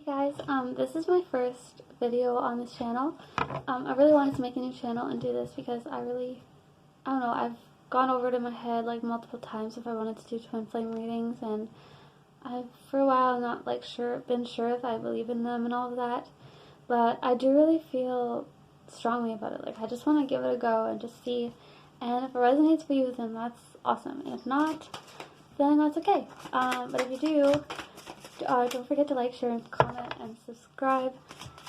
Guys, this is my first video on this channel. I really wanted to make a new channel and do this because I don't know, I've gone over it in my head like multiple times if I wanted to do twin flame readings, and I've for a while not been sure if I believe in them and all of that, but I do really feel strongly about it. Like, I just want to give it a go and just see, and if it resonates for you, then that's awesome, and if not, then that's okay. But if you do, don't forget to like, share, and comment, and subscribe.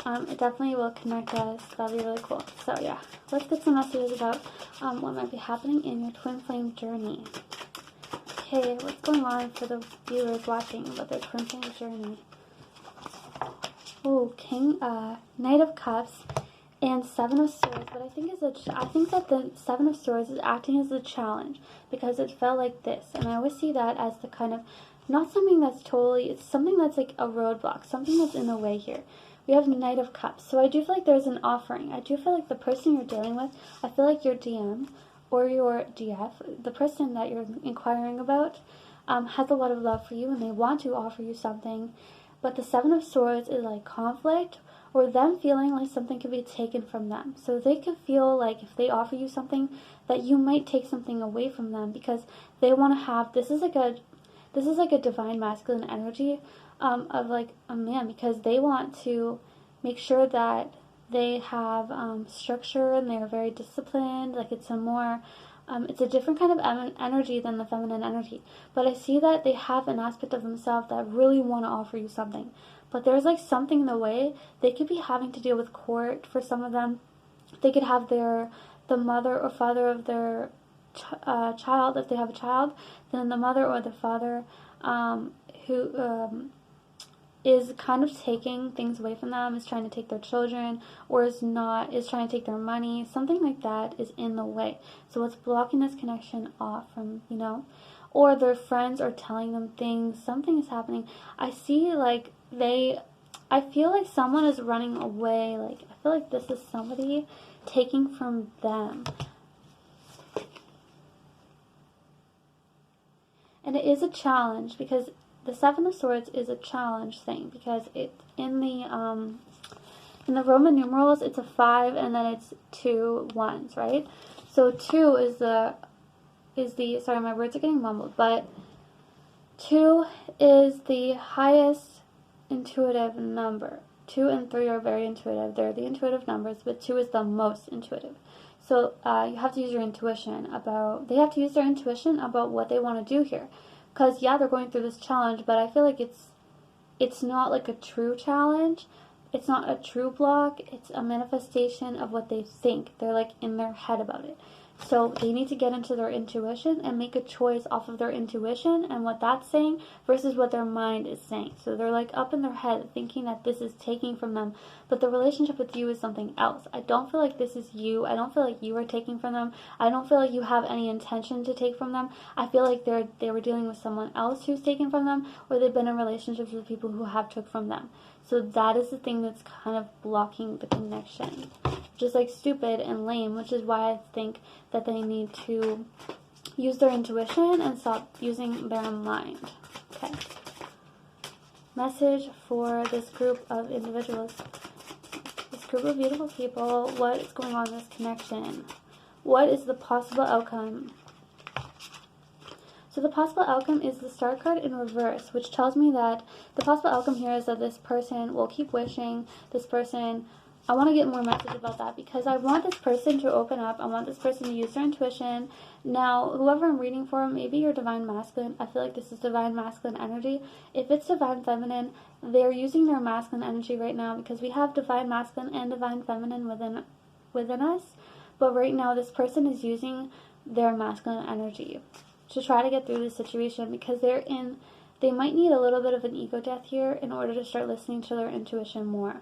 It definitely will connect us. That'll be really cool. So yeah, let's get some messages about what might be happening in your twin flame journey. Okay, what's going on for the viewers watching about their twin flame journey? Oh, Knight of Cups and Seven of Swords. But I think that the Seven of Swords is acting as a challenge because it felt like this, and I always see that as the kind of not something that's totally, it's something that's like a roadblock, something that's in the way here. We have Knight of Cups. So I do feel like there's an offering. I do feel like the person you're dealing with, I feel like your DM or your DF, the person that you're inquiring about, has a lot of love for you and they want to offer you something. But the Seven of Swords is like conflict, or them feeling like something could be taken from them. So they could feel like if they offer you something, that you might take something away from them because they want to have, this is like a divine masculine energy of like a man, because they want to make sure that they have structure and they're very disciplined. Like, it's a more it's a different kind of energy than the feminine energy. But I see that they have an aspect of themselves that really want to offer you something. But there's like something in the way. They could be having to deal with court for some of them. They could have the mother or father of their child, if they have a child, then the mother or the father who is kind of taking things away from them, is trying to take their children, or is trying to take their money. Something like that is in the way. So what's blocking this connection off from, or their friends are telling them things, something is happening. I see like I feel like someone is running away. Like, I feel like this is somebody taking from them. And it is a challenge because the Seven of Swords is a challenge thing, because it in the Roman numerals it's a 5 and then it's 2 1s, right? So 2 is the sorry, my words are getting mumbled, but 2 is the highest intuitive number. 2 and 3 are very intuitive. They're the intuitive numbers, but 2 is the most intuitive. So you have to use your intuition they have to use their intuition about what they want to do here. Because, yeah, they're going through this challenge, but I feel like it's not like a true challenge. It's not a true block. It's a manifestation of what they think. They're like in their head about it. So they need to get into their intuition and make a choice off of their intuition and what that's saying versus what their mind is saying. So they're like up in their head thinking that this is taking from them, but the relationship with you is something else. I don't feel like this is you. I don't feel like you are taking from them. I don't feel like you have any intention to take from them. I feel like they were dealing with someone else who's taken from them, or they've been in relationships with people who have took from them. So that is the thing that's kind of blocking the connection. Just like stupid and lame, which is why I think that they need to use their intuition and stop using their mind. Okay. Message for this group of individuals. This group of beautiful people. What is going on in this connection? What is the possible outcome? So the possible outcome is the Star card in reverse, which tells me that the possible outcome here is that this person will keep wishing. This person, I want to get more message about that because I want this person to open up. I want this person to use their intuition. Now, whoever I'm reading for, maybe you're divine masculine. I feel like this is divine masculine energy. If it's divine feminine, they're using their masculine energy right now because we have divine masculine and divine feminine within us. But right now, this person is using their masculine energy to try to get through this situation because they might need a little bit of an ego death here in order to start listening to their intuition more.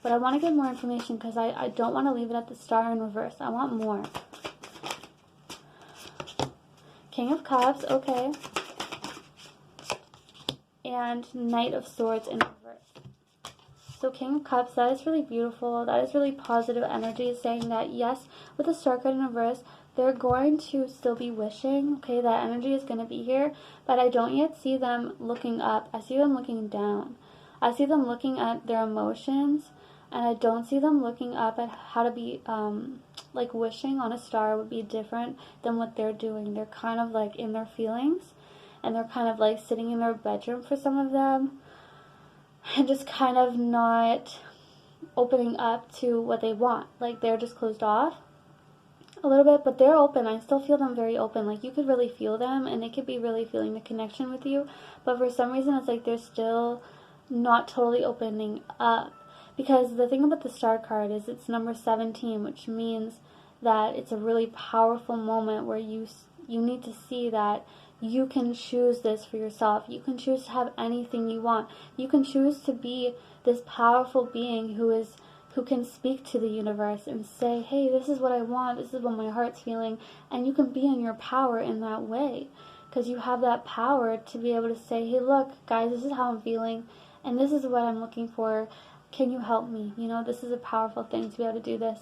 But I want to get more information because I don't want to leave it at the Star in reverse. I want more. King of Cups, okay. And Knight of Swords in reverse. So King of Cups, that is really beautiful. That is really positive energy, saying that yes, with the Star card in reverse, they're going to still be wishing. Okay, that energy is going to be here, but I don't yet see them looking up. I see them looking down. I see them looking at their emotions, and I don't see them looking up at how to be, like wishing on a star would be different than what they're doing. They're kind of like in their feelings, and they're kind of like sitting in their bedroom for some of them, and just kind of not opening up to what they want. Like they're just closed off a little bit, but they're open. I still feel them very open. Like you could really feel them, and they could be really feeling the connection with you, but for some reason it's like they're still not totally opening up. Because the thing about the star card is it's number 17, which means that it's a really powerful moment where you need to see that you can choose this for yourself. You can choose to have anything you want. You can choose to be this powerful being who can speak to the universe and say, hey, this is what I want, this is what my heart's feeling, and you can be in your power in that way, because you have that power to be able to say, hey, look, guys, this is how I'm feeling, and this is what I'm looking for. Can you help me? You know, this is a powerful thing to be able to do this.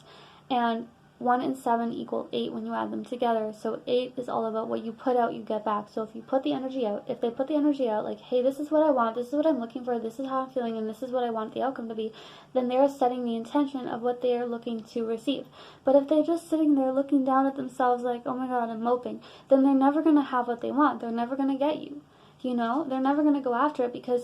And 1 and 7 equal 8 when you add them together. So 8 is all about what you put out, you get back. So if you put the energy out, if they put the energy out, like, hey, this is what I want, this is what I'm looking for, this is how I'm feeling, and this is what I want the outcome to be, then they're setting the intention of what they are looking to receive. But if they're just sitting there looking down at themselves like, oh my God, I'm moping, then they're never going to have what they want. They're never going to get you. You know, they're never going to go after it, because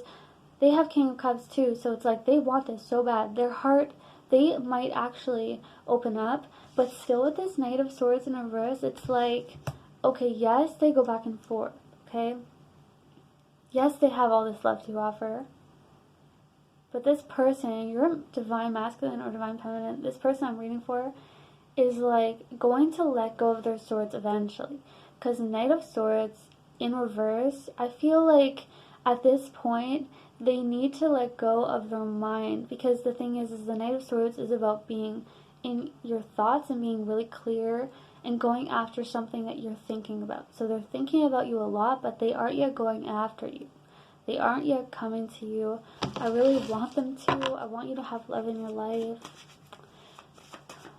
they have King of Cups too. So it's like they want this so bad. Their heart, they might actually open up, but still with this Knight of Swords in reverse, it's like, okay, yes, they go back and forth, okay? Yes, they have all this love to offer. But this person, your divine masculine or divine feminine, this person I'm reading for is like going to let go of their swords eventually. Because Knight of Swords in reverse, I feel like at this point, they need to let go of their mind. Because the thing is the Knight of Swords is about being in your thoughts and being really clear and going after something that you're thinking about. So they're thinking about you a lot, but they aren't yet going after you. They aren't yet coming to you. I really want them to. I want you to have love in your life.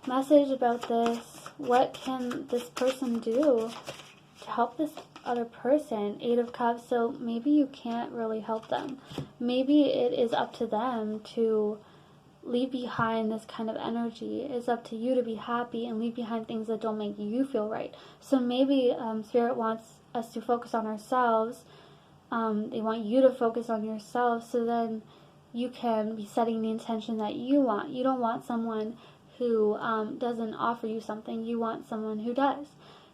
Message about this. What can this person do to help this other person? 8 of Cups. So maybe you can't really help them. Maybe it is up to them to leave behind this kind of energy. It's up to you to be happy and leave behind things that don't make you feel right. So maybe Spirit wants us to focus on ourselves. They want you to focus on yourself, so then you can be setting the intention that you want. You don't want someone who doesn't offer you something. You want someone who does.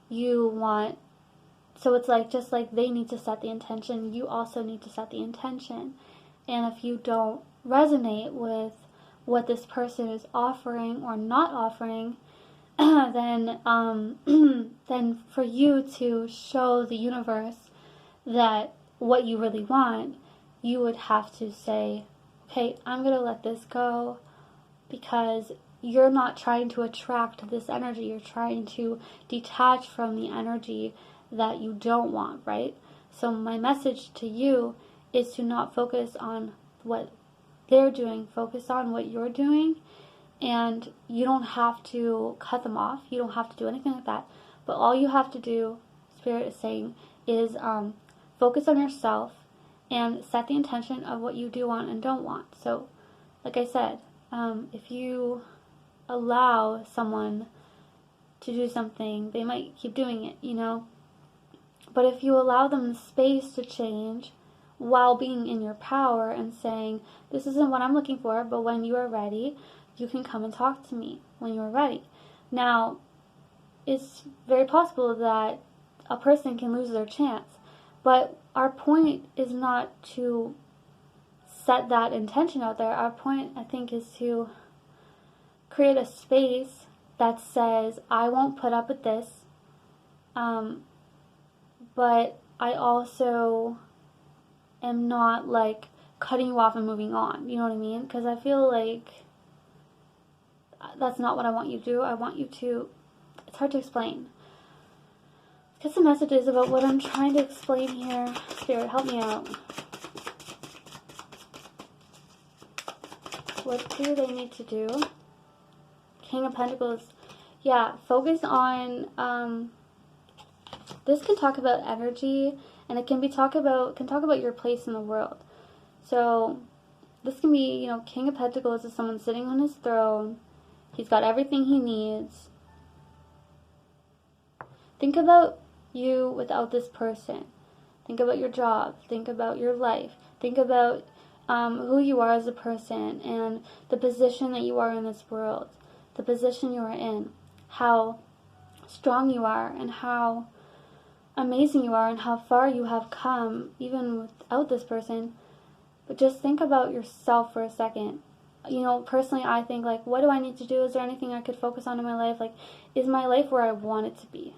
So it's like, just like they need to set the intention, you also need to set the intention. And if you don't resonate with what this person is offering or not offering, then then for you to show the universe that what you really want, you would have to say, okay, I'm going to let this go, because you're not trying to attract this energy. You're trying to detach from the energy that you don't want, right? So my message to you is to not focus on what they're doing. Focus on what you're doing, and you don't have to cut them off. You don't have to do anything like that. But all you have to do, Spirit is saying, is focus on yourself and set the intention of what you do want and don't want. So, like I said, if you allow someone to do something, they might keep doing it, you know. But if you allow them the space to change while being in your power and saying, this isn't what I'm looking for, but when you are ready, you can come and talk to me when you are ready. Now, it's very possible that a person can lose their chance. But our point is not to set that intention out there. Our point, I think, is to create a space that says, I won't put up with this, but I also am not, like, cutting you off and moving on. You know what I mean? Because I feel like that's not what I want you to do. I want you to, it's hard to explain. Get some messages about what I'm trying to explain here. Spirit, help me out. What do they need to do? King of Pentacles. Yeah, focus on, this can talk about energy, and it can talk about your place in the world. So, this can be, King of Pentacles is someone sitting on his throne. He's got everything he needs. Think about you without this person. Think about your job. Think about your life. Think about who you are as a person and the position that you are in this world. The position you are in. How strong you are and how amazing you are and how far you have come even without this person. But just think about yourself for a second. Personally, I think, like, what do I need to do? Is there anything I could focus on in my life? Like, is my life where I want it to be?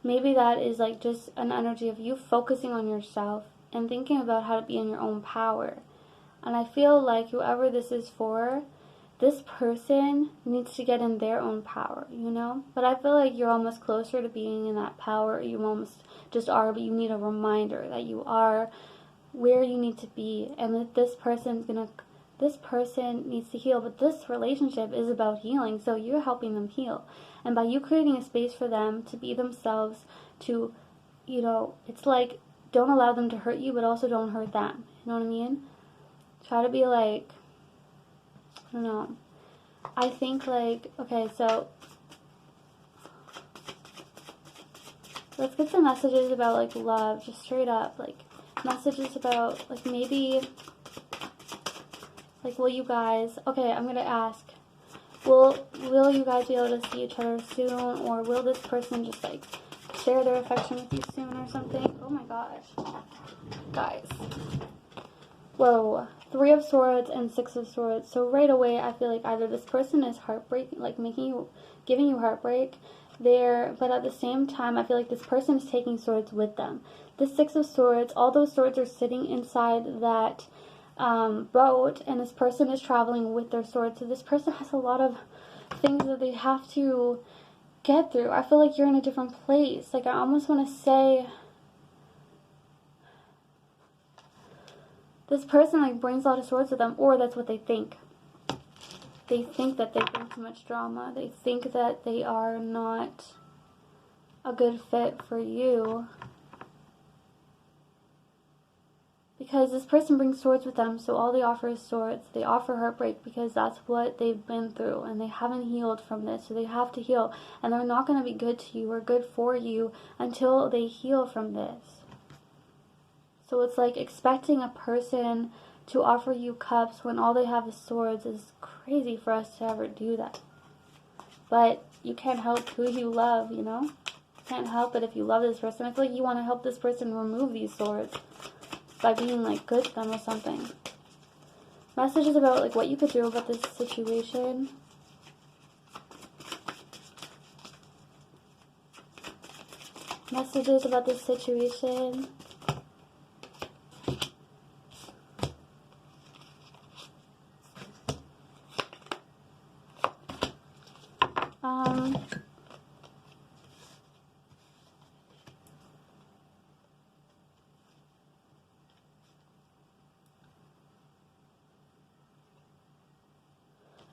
Maybe that is, like, just an energy of you focusing on yourself and thinking about how to be in your own power. And I feel like whoever this is for, this person needs to get in their own power, But I feel like you're almost closer to being in that power. You almost just are, but you need a reminder that you are where you need to be, and that this person needs to heal. But this relationship is about healing, so you're helping them heal. And by you creating a space for them to be themselves, to, it's like, don't allow them to hurt you, but also don't hurt them. You know what I mean? Try to be like, I don't know. I think, like, okay, so let's get some messages about, like, love, just straight up, like, messages about, like, maybe, like, will you guys, okay, I'm gonna ask, will you guys be able to see each other soon, or will this person just, like, share their affection with you soon or something? Oh my gosh, guys, whoa, 3 of Swords and 6 of Swords. So right away, I feel like either this person is heartbreaking, like giving you heartbreak there, but at the same time, I feel like this person is taking swords with them. The 6 of Swords, all those swords are sitting inside that boat, and this person is traveling with their swords. So this person has a lot of things that they have to get through. I feel like you're in a different place. Like, I almost want to say, this person, like, brings a lot of swords with them, or that's what they think. They think that they bring too much drama. They think that they are not a good fit for you. Because this person brings swords with them, so all they offer is swords. They offer heartbreak because that's what they've been through, and they haven't healed from this, so they have to heal. And they're not going to be good to you or good for you until they heal from this. So it's like expecting a person to offer you cups when all they have is swords is crazy for us to ever do that. But you can't help who you love, You can't help it if you love this person. I feel like you want to help this person remove these swords by being, like, good to them or something. Messages about, like, what you could do about this situation. Messages about this situation.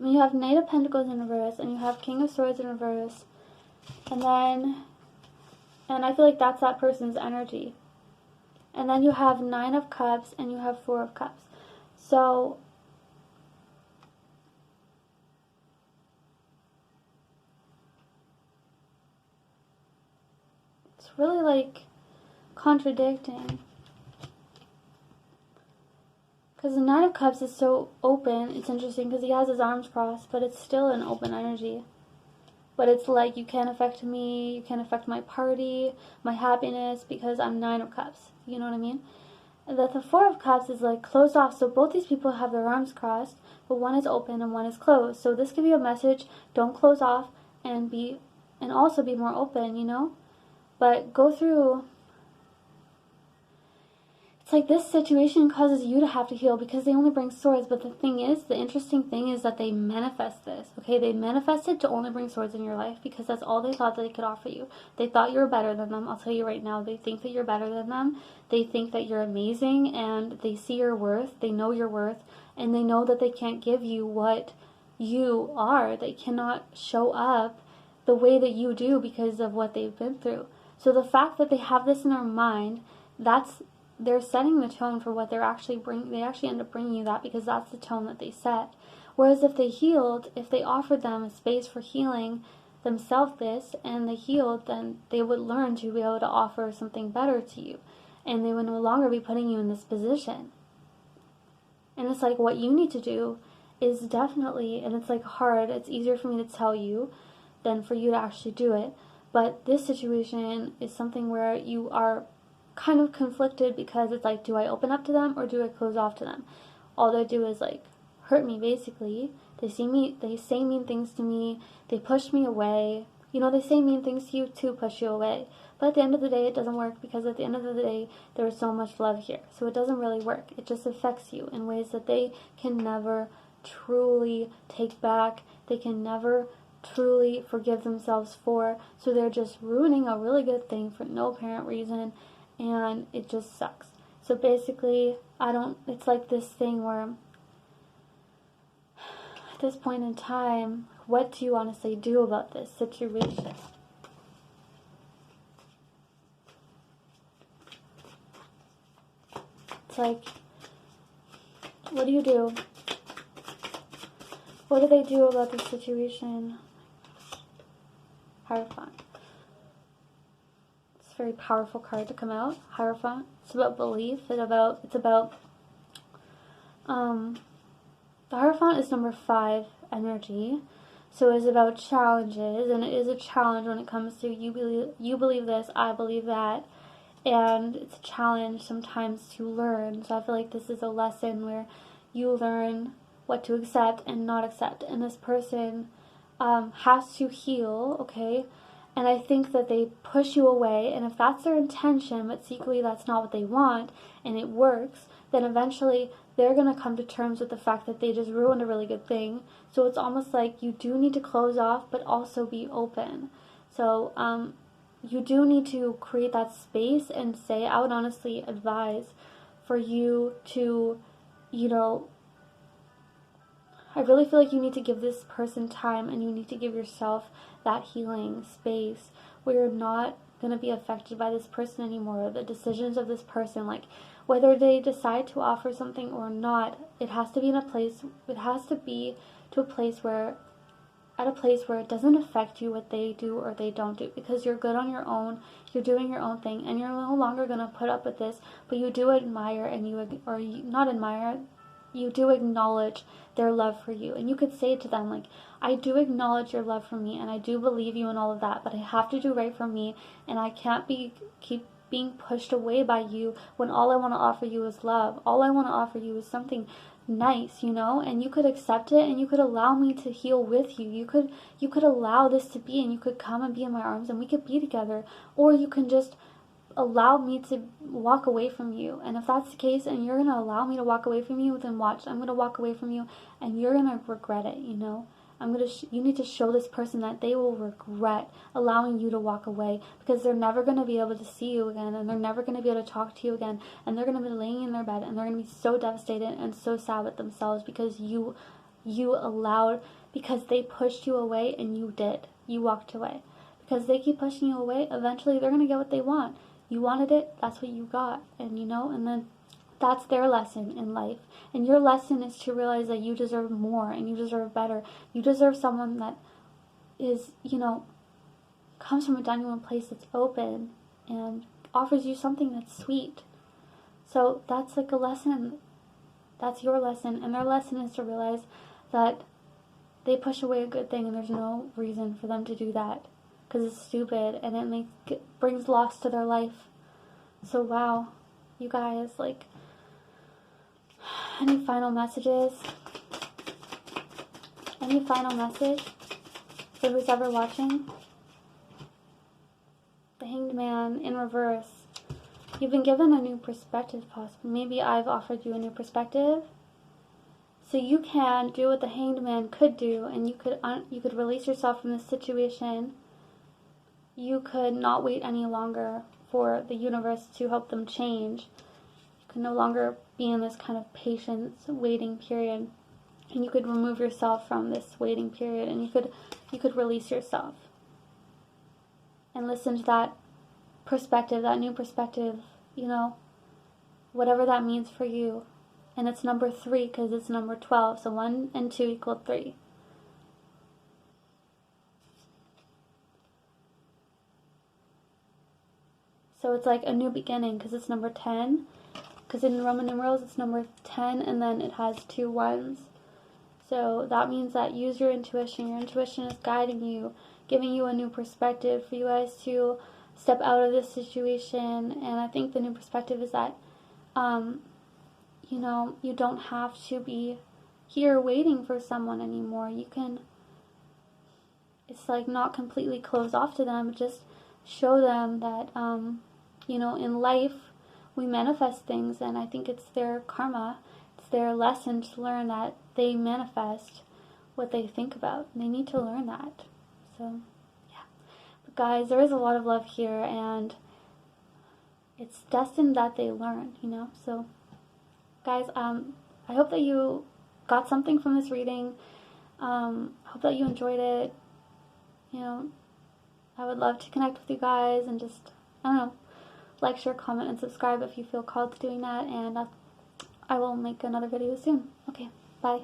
You have Knight of Pentacles in reverse, and you have King of Swords in reverse, and I feel like that's that person's energy. And then you have 9 of Cups, and you have 4 of Cups. So it's really, like, contradicting. Because the 9 of Cups is so open. It's interesting because he has his arms crossed, but it's still an open energy. But it's like, you can't affect me, you can't affect my party, my happiness, because I'm 9 of Cups. You know what I mean? And that the 4 of Cups is, like, closed off. So both these people have their arms crossed, but one is open and one is closed. So this could be a message: don't close off and also be more open, But go through. It's like this situation causes you to have to heal because they only bring swords. But the interesting thing is that they manifest this. Okay, they manifested to only bring swords in your life because that's all they thought that they could offer you. They thought you were better than them. I'll tell you right now, they think that you're better than them. They think that you're amazing, and they see your worth. They know your worth, and they know that they can't give you what you are. They cannot show up the way that you do because of what they've been through. So the fact that they have this in their mind, that's they're setting the tone for what they're actually they actually end up bringing you that, because that's the tone that they set. Whereas if they healed, if they offered them a space for healing themselves this, and they healed, then they would learn to be able to offer something better to you, and they would no longer be putting you in this position. And it's like, what you need to do is definitely, and it's like hard, it's easier for me to tell you than for you to actually do it, but this situation is something where you are kind of conflicted, because it's like, do I open up to them or do I close off to them? All they do is like hurt me, basically. They say mean things to me, they push me away. You know, they say mean things to you to push you away. But at the end of the day, it doesn't work, because at the end of the day, there is so much love here. So it doesn't really work. It just affects you in ways that they can never truly take back. They can never truly forgive themselves for. So they're just ruining a really good thing for no apparent reason, and it just sucks. So basically, it's like this thing where, at this point in time, what do you honestly do about this situation? It's like, what do you do? What do they do about this situation? Hierophant. It's a very powerful card to come out. Hierophant. It's about belief. The Hierophant is number 5 energy. So it's about challenges, and it is a challenge when it comes to you believe this, I believe that. And it's a challenge sometimes to learn. So I feel like this is a lesson where you learn what to accept and not accept. And this person has to heal, okay? And I think that they push you away. And if that's their intention, but secretly that's not what they want, and it works, then eventually they're going to come to terms with the fact that they just ruined a really good thing. So it's almost like you do need to close off, but also be open. So, you do need to create that space and say, I would honestly advise for you to, I really feel like you need to give this person time, and you need to give yourself that healing space where you're not going to be affected by this person anymore, the decisions of this person, like whether they decide to offer something or not. It has to be to a place where it doesn't affect you what they do or they don't do, because you're good on your own, you're doing your own thing, and you're no longer going to put up with this, but you do admire, you do acknowledge their love for you. And you could say to them, like, I do acknowledge your love for me, and I do believe you and all of that, but I have to do right for me, and I can't keep being pushed away by you when all I want to offer you is love. All I want to offer you is something nice, and you could accept it, and you could allow me to heal with you. You could allow this to be, and you could come and be in my arms, and we could be together. Or you can just allow me to walk away from you. And if that's the case, and you're gonna allow me to walk away from you, then watch, I'm gonna walk away from you, and you're gonna regret it. You need to show this person that they will regret allowing you to walk away, because they're never going to be able to see you again, and they're never going to be able to talk to you again, and they're going to be laying in their bed, and they're going to be so devastated and so sad with themselves, because you allowed, because they pushed you away, and you walked away. Because they keep pushing you away, eventually they're going to get what they want. You wanted it, that's what you got, and then that's their lesson in life. And your lesson is to realize that you deserve more, and you deserve better. You deserve someone that is, comes from a genuine place that's open and offers you something that's sweet. So that's like a lesson. That's your lesson. And their lesson is to realize that they push away a good thing, and there's no reason for them to do that, because it's stupid, and it brings loss to their life. So wow, you guys, like, any final messages? Any final message for who's ever watching? The Hanged Man in reverse. You've been given a new perspective, possibly. Maybe I've offered you a new perspective. So you can do what the Hanged Man could do, and you could release yourself from this situation. You could not wait any longer for the universe to help them change. You could no longer be in this kind of patience waiting period, and you could remove yourself from this waiting period, and you could release yourself and listen to that perspective, that new perspective, whatever that means for you. And it's number 3 because it's number 12. So 1 and 2 equal 3. So it's like a new beginning because it's number 10. Because in Roman numerals it's number 10 and then it has 2 1s. So that means that use your intuition. Your intuition is guiding you, giving you a new perspective for you guys to step out of this situation. And I think the new perspective is that you know, you don't have to be here waiting for someone anymore. You can, it's like not completely close off to them, but just show them that, you know, in life we manifest things, and I think it's their karma, it's their lesson to learn that they manifest what they think about. They need to learn that. So, yeah. But guys, there is a lot of love here, and it's destined that they learn, you know, so guys, I hope that you got something from this reading. I hope that you enjoyed it. You know, I would love to connect with you guys and just, I don't know, like, share, comment, and subscribe if you feel called to doing that. And I will make another video soon. Okay, bye.